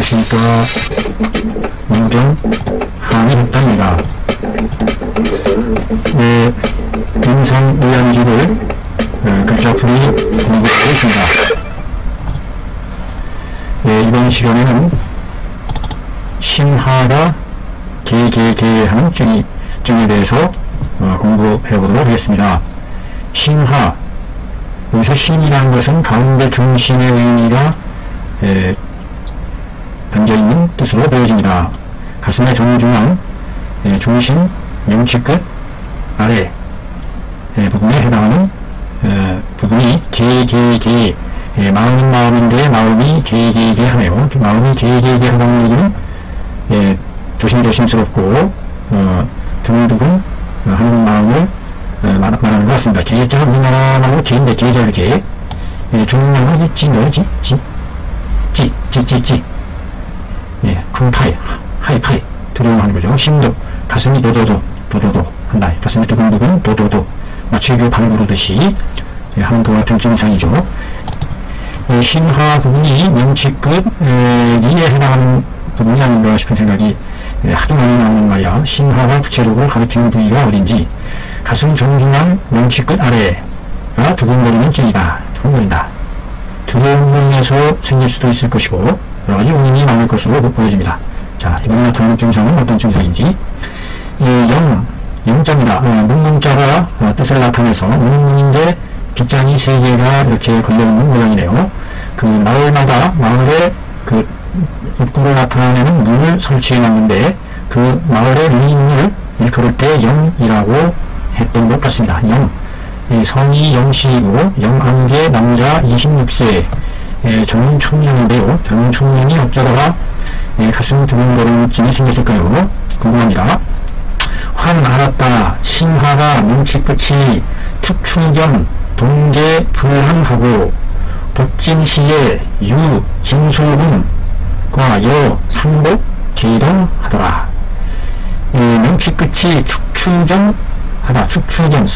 안녕하십니까. 문경 한의학당입니다. 임상의암지를 글자풀이 공부하고 있습니다. 이번 시간에는 신하가 개하는 증에 대해서 공부해 보도록 하겠습니다. 신하, 여기서 신이라는 것은 가운데 중심의 의미가 담겨있는 뜻으로 보여집니다. 가슴의 정중앙, 중심, 명치 끝, 아래 부분에 해당하는 부분이 개, 마음은 마음인데 마음이 개 하네요. 마음이 개 하는 얘기는 조심스럽고 두근두근 하는 마음을 말하는 것 같습니다. 계자가 우리나라로 개인데 계자를 개, 중국말로 찌인가요? 찌. 큰 파이, 하이파이, 두려워하는 거죠. 심도, 가슴이 도도도 한다. 가슴이 두근두근 도도도, 마치 방 구르듯이 하는 것 같은 증상이죠. 신하 부분이 명치 끝 리에 해당하는 부분이 아닌가 싶은 생각이 하도 많이 나오는 말이야. 신하가 구체적으로 가리키는 부위가 어딘지. 가슴 정중앙 명치 끝 아래가 두근거리는 찌이다. 두근거린다. 두려움으로 인해서 생길 수도 있을 것이고 여러가지 원인이 나올 것으로 보여집니다. 자, 이번에 나타나는 증상은 어떤 증상인지. 영자입니다. 문문자가 뜻을 나타내서 문문인데 빗장이 3개가 이렇게 걸려있는 모양이네요. 그 마을마다 마을에 그 입구를 나타내는 문을 설치해 놨는데 그 마을의 문을 일컬을 때 영이라고 했던 것 같습니다. 성이 영씨이고 영안개 남자 26세 젊은 청년인데요. 젊은 청년이 어쩌다가 가슴 두근거리는 쯤이 생겼을까요? 궁금합니다. 화는 알았다. 신하가 명치 끝이 축충경 동계 불항하고 복진시에 유 진소음과 여 상복 계동하더라. 명치 끝이 축충경 하다. 축충경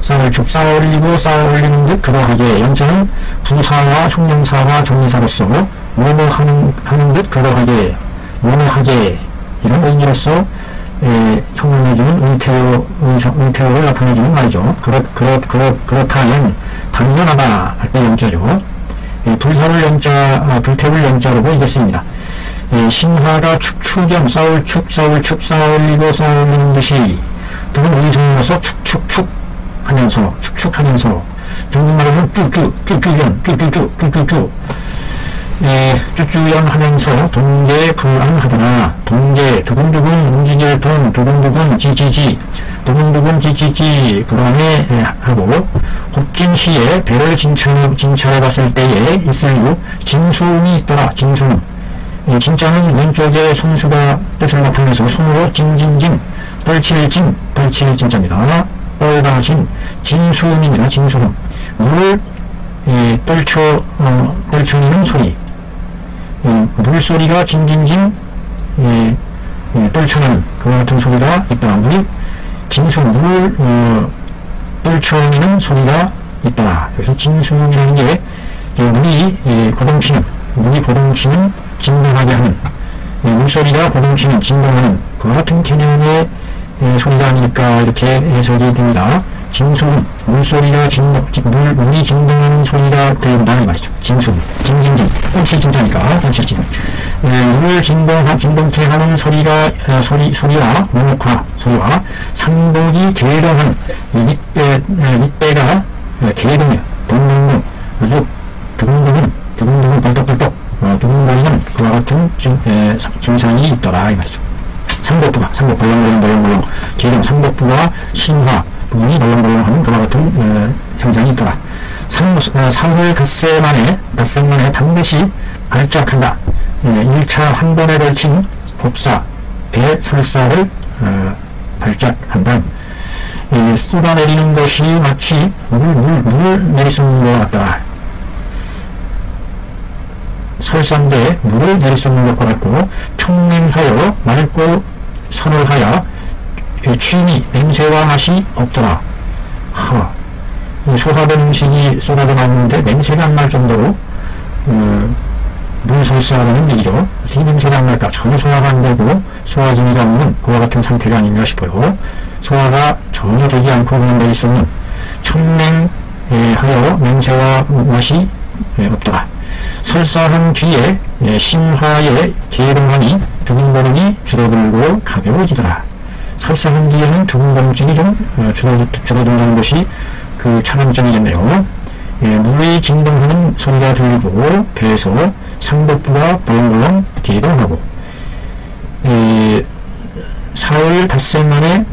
싸울리고 싸울리는 듯 그러하게. 영자는 부사와 형용사와 정의사로서 뭐뭐 하는 듯 그러하게 이런 의미로서 형용해주는 의태어를 나타내주는 말이죠. 그렇다면 당연하다 할 때 영자죠. 불태울 영자로 보이겠습니다. 신하가 축축경 싸울리고 싸울리는 듯이 또는 의정으로서 축축축 하면서 중국말로는 쭈쭈연 하면서 동계 불안하더라. 동계 두근두근 움직일 돈 두근두근 지지지 불안해하고 혹진시에 배를 진찰해 봤을 때에 있을 유 진수음이 있더라. 진수음. 진짜는 왼쪽에 손수가 뜻을 나타내서 손으로 징징징 뻘칠 진짜입니다. 뻘가진 진수음입니다. 진수음. 물을 떨쳐내는 소리. 물소리가 징징징 떨쳐내는 그와 같은 소리가 있더라. 물이 물을 떨쳐내는 소리가 있더라. 여기서 진수음이라는 게 물이 고동치는 진동하게 하는, 물소리가 고동치는 진동하는 그와 같은 개념의 소리가 아닐까 이렇게 해석이 됩니다. 진수음, 물소리가 물이 진동하는 소리가 들린다 이 말이죠. 진수음, 징징징, 꽁치 진짜니까 꽁치진. 물을 진동케 하는 소리와 문목화 소리와 상복이 계동하는 밑배가 계동이야. 동동동 아주 두근두근 벌떡벌떡 두근거리는 그와 같은 증상이 있더라 이 말이죠. 상복부가 벌렁벌렁 계동 상복부와 신화 부분이 벌렁벌렁하는 그와 같은 현상이 있더라. 사흘 닷새 만에 반드시 발작한다. 1차 한 번에 걸친 법사 배설사를 발작한다. 쏟아내리는 것이 마치 물을 내리쏟는 것 같다. 설사인데 물을 내리쏟는 것과 같고, 총명하여 맑고 선을하여 취미 냄새와 맛이 없더라. 소화된 음식이 쏟아져 나오는데 냄새가 안 날 정도로 설사하는 얘기죠. 어떻게 냄새가 안 날까? 전혀 소화가 안 되고 소화기미가 없는 그와 같은 상태가 아닌가 싶어요. 소화가 전혀 되지 않고 그냥 내릴 수 없는 천맹하여 냄새와 맛이 없더라. 설사한 뒤에 심화의 계름하니 두근거림이 줄어들고 가벼워지더라. 설사한 뒤에는 두근거림증이 좀 줄어든다는 것이 그 차감증이겠네요. 물이 진동하는 소리가 들리고 배에서 상복부가 벌렁벌렁 기동하고 사흘 닷새 만에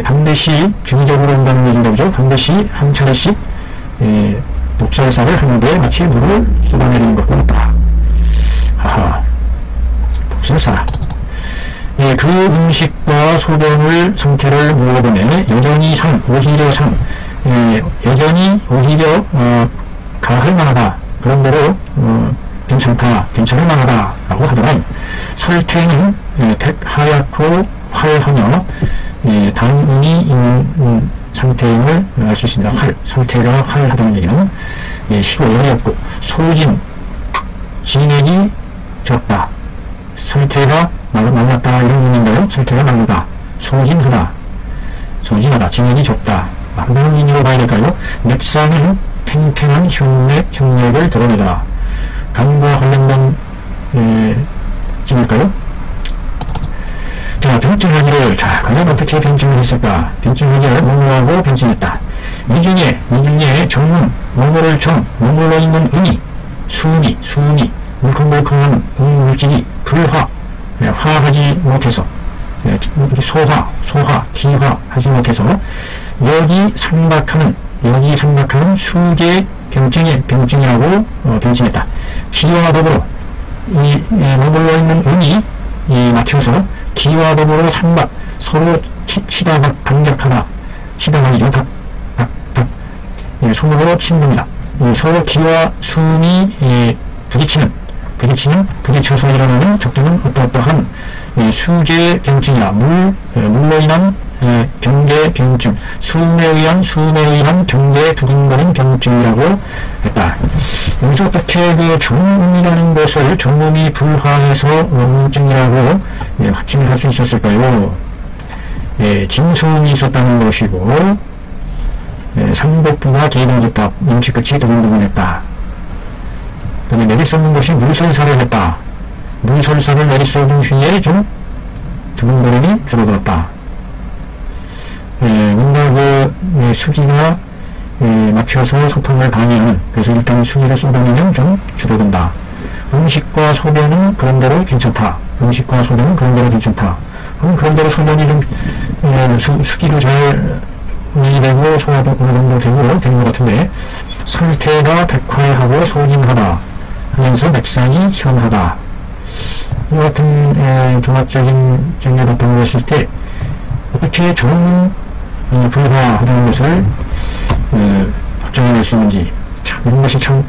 반드시 주기적으로 온다는 얘기인가 보죠. 반드시 한 차례씩 복설사를 하는데 마치 물을 쏟아내리는 것과 같다. 하하, 복설사. 그 음식과 소변을 상태를 물어보네. 여전히 오히려 여전히 오히려 가할 만하다. 그런대로 괜찮다, 괜찮을 만하다 라고 하더라. 설태는 백하얗고 활하며 당운이 있는 상태임을 알 수 있습니다. 설태가 활하다는 얘기는 시고 열이 없고 소진, 진액이 적다. 설태가 말랐다 이런 의미인가요? 설태가 말르다, 소진하다, 진액이 적다. 다른 의미로 봐야 될까요? 맥상은 팽팽한 흉맥을 드러내다. 간과 관련된 증일까요? 자, 병증하기를, 과연 어떻게 병증을 했을까? 병증하기를 몽로하고 병증했다. 이 중에 정문, 몽로를 몽로로 있는 음이, 수은이, 물컹물컹한 음물질이 화하지 못해서, 소화, 기화하지 못해서, 여기 상박하는 수계 병증이라고 병증했다. 기와 더불어 이 머물러 있는 음이 막혀서 기와 더불어 상박, 서로 치다박 반격하다. 치다박이죠. 손으로 치는 겁니다. 서로 기와 숨이 부딪혀서 일어나는 적당한 어떠한 수계 병증이나 물로 인한 경계 병증, 숨에 의한 경계 두근거림 병증이라고 했다. 여기서 어떻게 그 정음이라는 것을 정음이 불화해서 우울증이라고 확증을 할 수 있었을까요? 진소음이 있었다는 것이고, 상복부가 계동했다. 눈치 끝이 두근두근했다. 그 다음에 내리쏟는 것이 물설사를 했다. 물설사를 내리쏟은 후에 좀 두근거림이 줄어들었다. 뭔가 그 수기가 막혀서 소통을 방해하는, 그래서 일단 수기를 쏟아내면 좀 줄어든다. 음식과 소변은 그런대로 괜찮다. 그런대로 소변이 좀 수기도 잘 운행이 되고 소화도 어느 정도 되고 되는 것 같은데, 설태가 백활하고 소진하다 하면서 맥상이 현하다. 이 같은 종합적인 증례 답변을 했을 때 어떻게 좋은 불화하는 것을 확정해낼 수 있는지, 참 이런 것이 참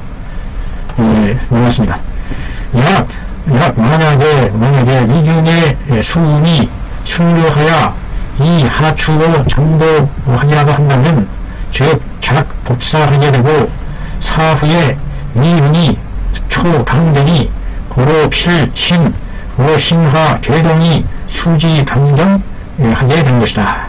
놀랐습니다. 만약에 이 중에 수운이 순료하여 이 하추로 정도하기라고 한다면, 즉 복사하게 되고 사후에 미운이 초강변이 고로 필신 고로 신화 계동이 수지 강경하게 된 것이다.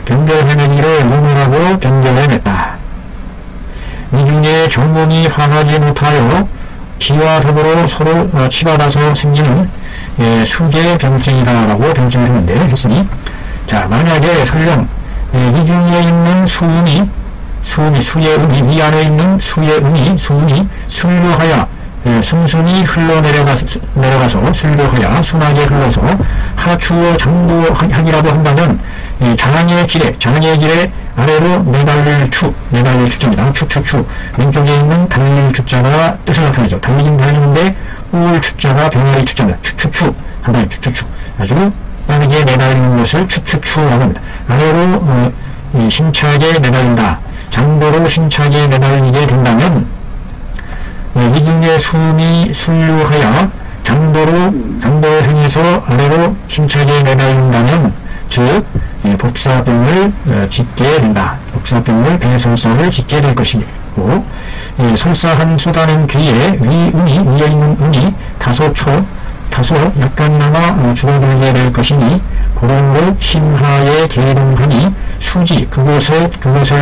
변별해내기를 문문하고 변별해냈다. 이 중에 정문이 화하지 못하여 기와 더불어 서로 치받아서 생기는 수계 병증이다라고 병증을 했으니, 자, 만약에 설령 이 중에 있는 수의 음이, 이 안에 있는 수의 음이, 순류하여 순순히 흘러내려가서 순류하여 순하게 흘러서 하추어 장도하기라고 한다면, 장의 길에 아래로 매달릴 추자입니다. 추. 왼쪽에 있는 달릴 추자가 뜻을 나타내죠. 달리는데 우울 추자가 병아리 추자입니다. 추 한다면 추. 아주 빠르게 매달리는 것을 추라고 합니다. 아래로 힘차게 매달린다. 장도로 힘차게 매달리게 된다면, 이 중에 숨이 순류하여 장도를 향해서 아래로 힘차게 매달린다면, 즉 복사병을 짓게 된다. 복사병을 배설사를 짓게 될 것이고, 설사한 쏟아낸 뒤에 위에 있는 운이 다소 약간이나마 줄어들게 될 것이니 고론으로 심하에 계동하니 수지 그것을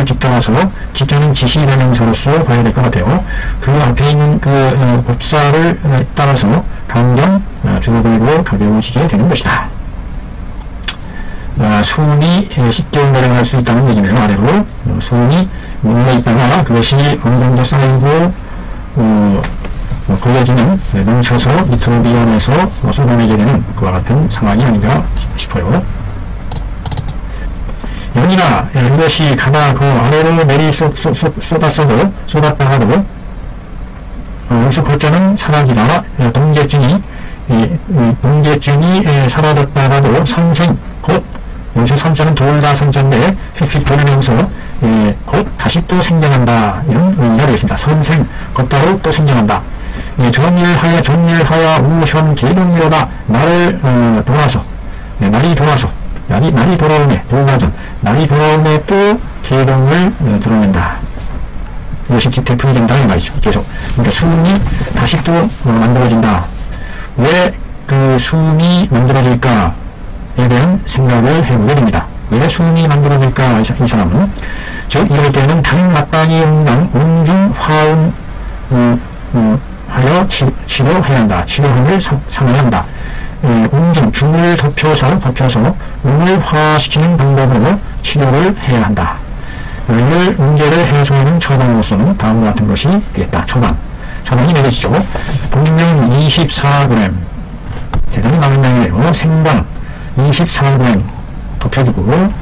뒤따라서 짓자는 지시대명사로서 봐야 될 것 같아요. 그 앞에 있는 그 복사를 따라서 강경 줄어들고 가벼워지게 되는 것이다. 수은이 쉽게 내려갈 수 있다는 얘기네요. 아래로 수은이 몰려 있다가 그것이 어느 정도 쌓이고 걸려지면 뭉쳐서 밑으로 밀어내서 쏟아내게 되는 그와 같은 상황이 아닌가 싶어요. 연이나 이것이 가다 그 아래로 쏟았다 하도 여기서 글자는 사라지다. 동계증이 사라졌다가도 선생 곧 여기서 선자는 돌다 선자인데 휙휙 돌면서 곧 다시 또 생겨난다. 이런 의미가 되겠습니다. 선생 곧바로 또 생겨난다. 전일하야 우현 계동이로다. 날을 돌아서 날이 돌아오네. 돌가전 날이 돌아오네 또 계동을 드러낸다. 이것이 대풀이 된다 이 말이죠. 계속 그러니까 수음이 다시 또 만들어진다. 왜 그 수음이 만들어질까에 대한 생각을 해보게 됩니다. 왜 수음이 만들어질까? 이 사람은 즉 이럴 때는 당마땅히 응당 운중 화음 하여 치료해야 한다. 치료함을 삼아야 한다. 운중 중을 덮여서 운을 화시키는 방법으로 치료를 해야 한다. 이 문제를 해소하는 처방으로서는 다음과 같은 것이 되겠다. 처방이 내려지죠. 분명 24g 대단히 많은 양이에요. 생강 24g 덮여주고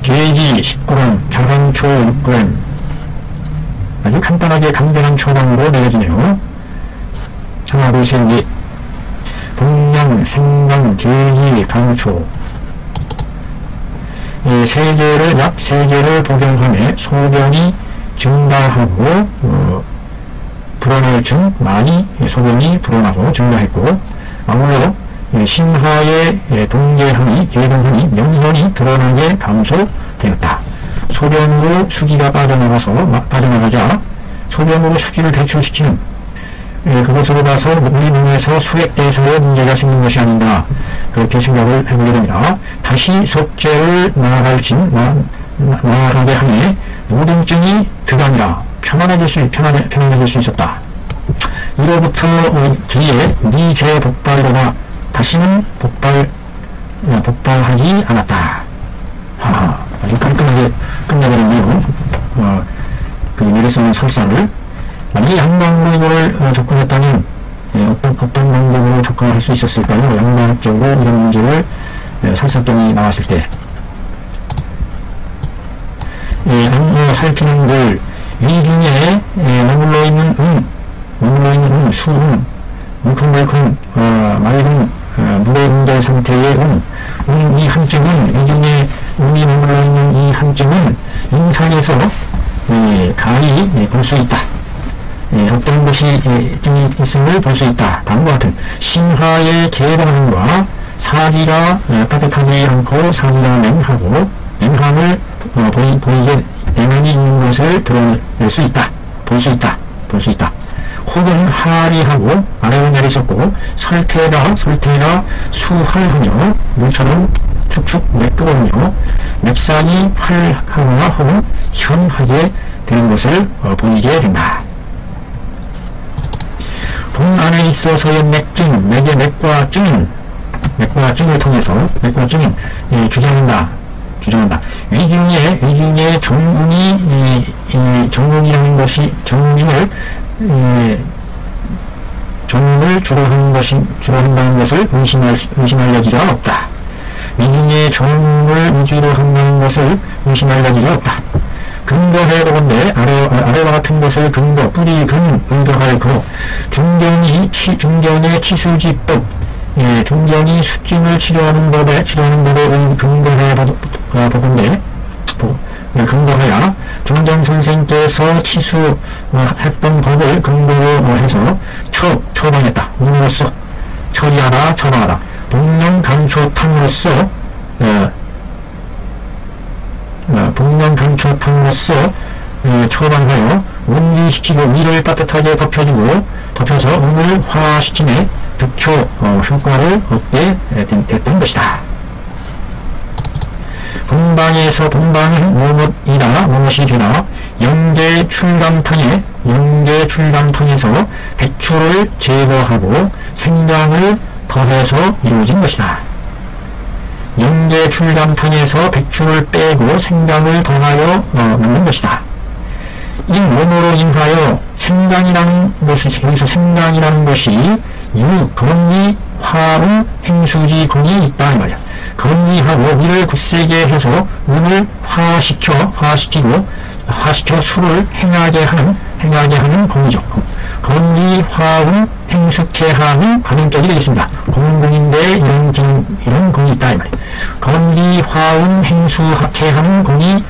게지 10g, 자강초 6g 아주 간단하게 간단한 처방으로 내려지네요. 하나, 둘, 셋, 넷. 분명, 생강, 게지, 강초. 약 3개를 복용하며 소변이 증가하고 불어날 중 많이 소변이 불어나고 증가했고 아울러 심하의 동계함이 계동함이 명현이 드러나게 감소되었다. 소변으로 수기가 빠져나가자 소변으로 수기를 배출시키는 그것으로 봐서 우리 몸에서 수액대사에 문제가 생긴 것이 아닌가 그렇게 생각을 해보게 됩니다. 다시 석재를 나아가게 하니 모든 증이 득아니라 편안해질 수 있었다. 이로부터 뒤에 미제 복발로가 다시는 복발하지 않았다. 아주 깔끔하게 끝내버리네요. 그 메르스는 설사를 만약에 양방으로 이거를 접근했다면 어떤 방법으로 접근할 수 있었을까요? 양방적으로 이런 문제를 설사병이 나왔을 때 살피는 글 위중에 머물러 있는 수음 물컹물컹 맑은 물의 응결 상태의 이 한증은 위중에 음이 머물러 있는 이 한증은 임상에서 가히 볼 수 있다. 어떤 것이 증이 있음을 볼 수 있다. 다음과 같은 심하의 계동함과 사지가 따뜻하지 않고 사지가 냉하고 냉함을 보이게 냉함이 있는 것을 드러낼 수 있다. 볼 수 있다. 혹은 하리하고 아래로 내리섰고 설태가 수활하며 물처럼 축축 매끄러우며 맥산이 활하거나 혹은 현하게 되는 것을 보이게 된다. 돈 안에 있어서의 맥증, 맥의 맥과증을 통해서 맥과증은 주장한다. 위중에 정운이라는 것이 정운을 주로 한다는 것을 의심할 여지가 없다. 위중에 정운을 위주로 한다는 것을 의심할 여지가 없다. 근거해보건대 아래와 같은 것을 뿌리 의도할 거 중견의 치수지법 중견이 수증을 치료하는 법에 근거해보건대 근거해야 중견 선생께서 치수했던 법을 근거로 해서 처방했다. 운으로써 처방하다. 복령간초탕으로서 처방하여 온리시키고 위를 따뜻하게 덮여서 음을 화시킴에 득효 효과를 얻게 됐던 것이다. 본방은 무엇이 되나 영계출감탕에서 백추를 제거하고 생강을 더해서 이루어진 것이다. 영계출감탕에서 백추를 빼고 생강을 더하여 만든 것이다. 이 몸으로 인하여 생강이라는 것이 건리, 화음, 행수지 공이 있다 이 말이야. 건리하고 위를 굳세게 해서 음을 화시켜 수를 행하게 하는 공이죠. 건리, 화음, 행숙해 하는 관용격이 되겠습니다. 공공인데 이런 공이 있다 이 말이야. 건리, 화음, 행숙해 하는 공이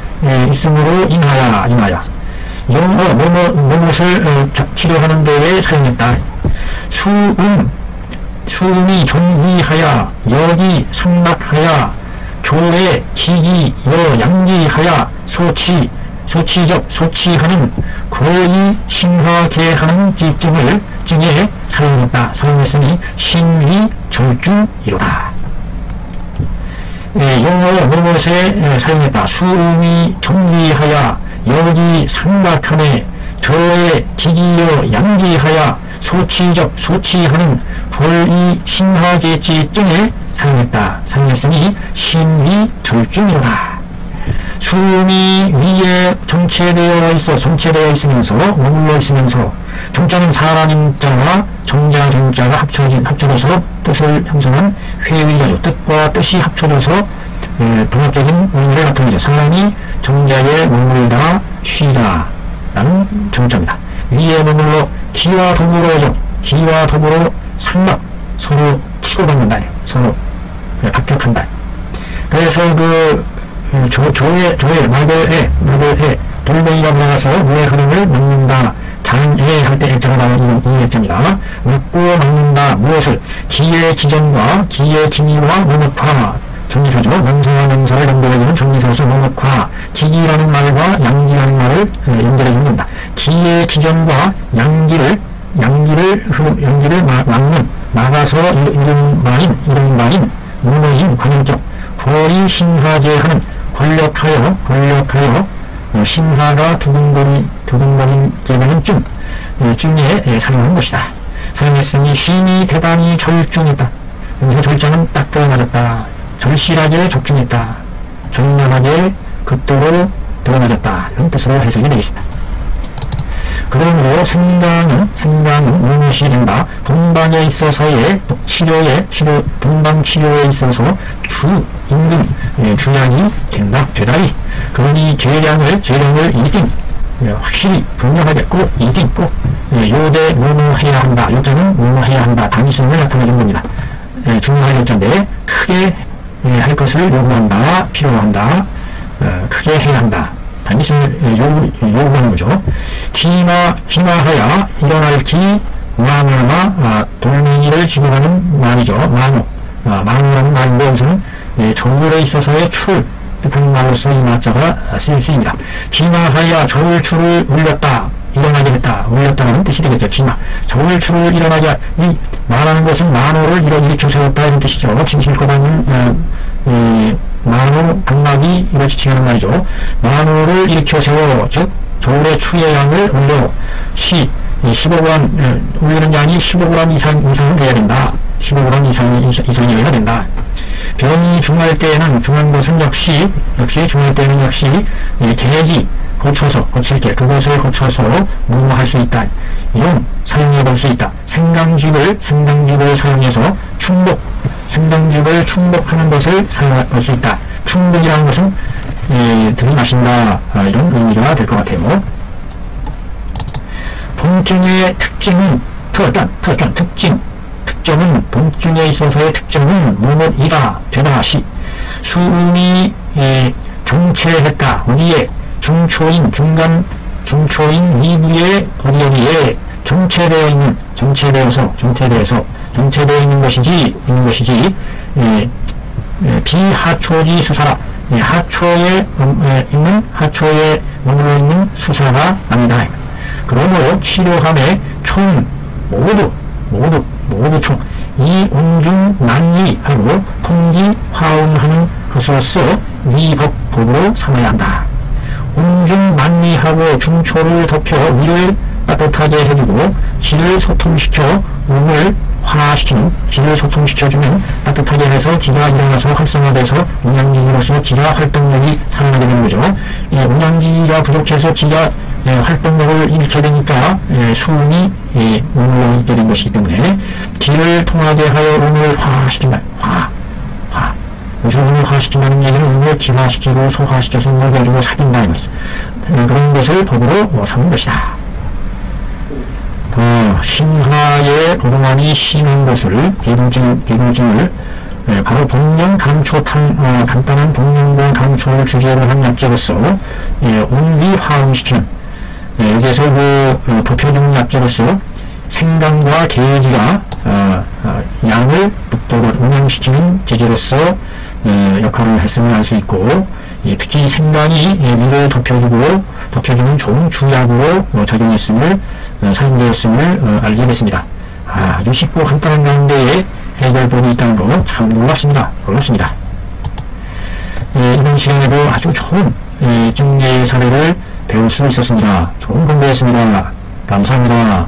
있음으로 인하여 이 말이야. 무엇을 치료하는 데에 사용했다. 수음이 정리하여 여기 상락하여 조에 기기 양기하여 소치하는 거의 신화게 하는 증에 사용했으니 신위 절주이로다. 무엇에 사용했다. 수음이 정리하여 여기 상락함에 저의 기기여 양기하여 소치하는 불이 신화계지증에 사용했으니 신위 절중이로다. 수음이 위에 정체되어 있으면서 머물러 있으면서 정자는 사람인 자와 정자가 합쳐져서 뜻을 형성한 회의자죠. 뜻과 뜻이 합쳐져서 종합적인 의미를 나타내죠. 사람이 정자에 머물다 쉬다 라는 정자입니다. 위에 머물러 기와 더불어 상락 서로 치고받는다. 서로 박격한다. 그래서 조에 마을에 돌멩이가 나가서 물의 흐름을 막는다. 장애 할 때 액자가 나오는 이 액자입니다. 막고 막는다. 무엇을? 기의 기전과 기의 기미와 원업화 정리사죠. 명사를 연결해주는 정리사로서 원업화 기기라는 말과 양기라는 말을 연결해줍니다. 기의 기전과 양기를 막아서 이른 바인 무너인 관용적 권리 신화제 하는 권력하여 신화가 두근거리게 되는 증에 사용한 것이다. 사용했으니 신이 대단히 절중했다. 여기서 절자는 딱 들어맞았다. 절실하게 적중했다. 정면하게 극도로 들어맞았다. 이런 뜻으로 해석이 되겠습니다. 그러므로 생강은 무엇이 된다. 동방에 있어서의 동방 치료에 있어서 주량이 된다. 되다리. 그러니 재량을 이딩 확실히 분명하게 꼭 이딩 꼭 요대 뭐뭐해야 한다. 요자는 뭐뭐해야 한다. 단위성을 나타내준 겁니다. 중요한 요자인데 크게 할 것을 요구한다. 필요한다. 크게 해야 한다. 단위성을 요구하는 거죠. 기마하야 일어날 기 마나마 돌멩이를 지불하는 말이죠. 마노라는 말인데 여기서는 저울에 있어서의 출 뜻하는 말로서 이 마자가 쓰입니다. 기마하야 저울출을 울렸다. 일어나게 했다. 울렸다는 뜻이 되겠죠. 기마. 저울출을 일어나게 이 말하는 것은 마노를 일으켜 세웠다 이런 뜻이죠. 진실거받는 마노 강락이 이를 지칭하는 말이죠. 마노를 일으켜 세워 즉 저울의 추의 양을 올려 15g 올리는 양이 15g 이상은 돼야 된다. 15g 이상이어야 된다. 병이 중할 때에는 중한 것은 역시 중할 때는 역시 개지 고칠 때 그것을 고쳐서 뭐할 수 있다. 이런 사용해 볼 수 있다. 생강즙을 사용해서 생강즙을 충복하는 것을 사용할 수 있다. 충복이라는 것은 들이마신다. 이런 의미가 될 것 같아요. 본증의 특징은 특정은 본증에 있어서의 특정은 뭐뭐이다 되다 수음이 정체했다. 어디에 중초인 이부에 어디에 정체되어서 정체되어 있는 것이지, 비하초지 수사라. 하초에 하초에 머물러 있는 수사가 아니다. 그러므로 치료함에 총 모두 총 이 온중 난리하고 통기 화음하는 것으로서 위법법으로 삼아야 한다. 온중 난리하고 중초를 덮여 위를 따뜻하게 해주고 기를 소통시켜 몸을 화시키는, 기를 소통시켜주면 따뜻하게 해서 기가 일어나서 활성화돼서 운양기로서 기가 활동력이 살아나게 되는 거죠. 운양기가 부족해서 기가 활동력을 잃게 되니까 수음이 몸으로 있게 된 것이기 때문에 기를 통하게 하여 몸을 화시킨다. 여기서 몸을 화시킨다는 얘기는 몸을 기화시키고 소화시켜서 먹여주고 사귄다는 것이죠. 그런 것을 법으로 삼은 것이다. 신화에 그동안이 심한 것을 대동증을 바로 복령 감초 간단한 복령과 감초를 주제로 한 약재로서 온기 화음시키는, 여기에서 그 덮여주는 약재로서 생강과 계지가 양을 극도로 운양시키는 재질로서 역할을 했음을 알 수 있고, 특히 생강이 위를 덮여주는 좋은 주약으로 사용되었음을 알게 됐습니다. 아주 쉽고 간단한 가운데에 해결법이 있다는 거 참 놀랍습니다. 이번 시간에도 아주 좋은 증례 사례를 배울 수 있었습니다. 좋은 공부였습니다. 감사합니다.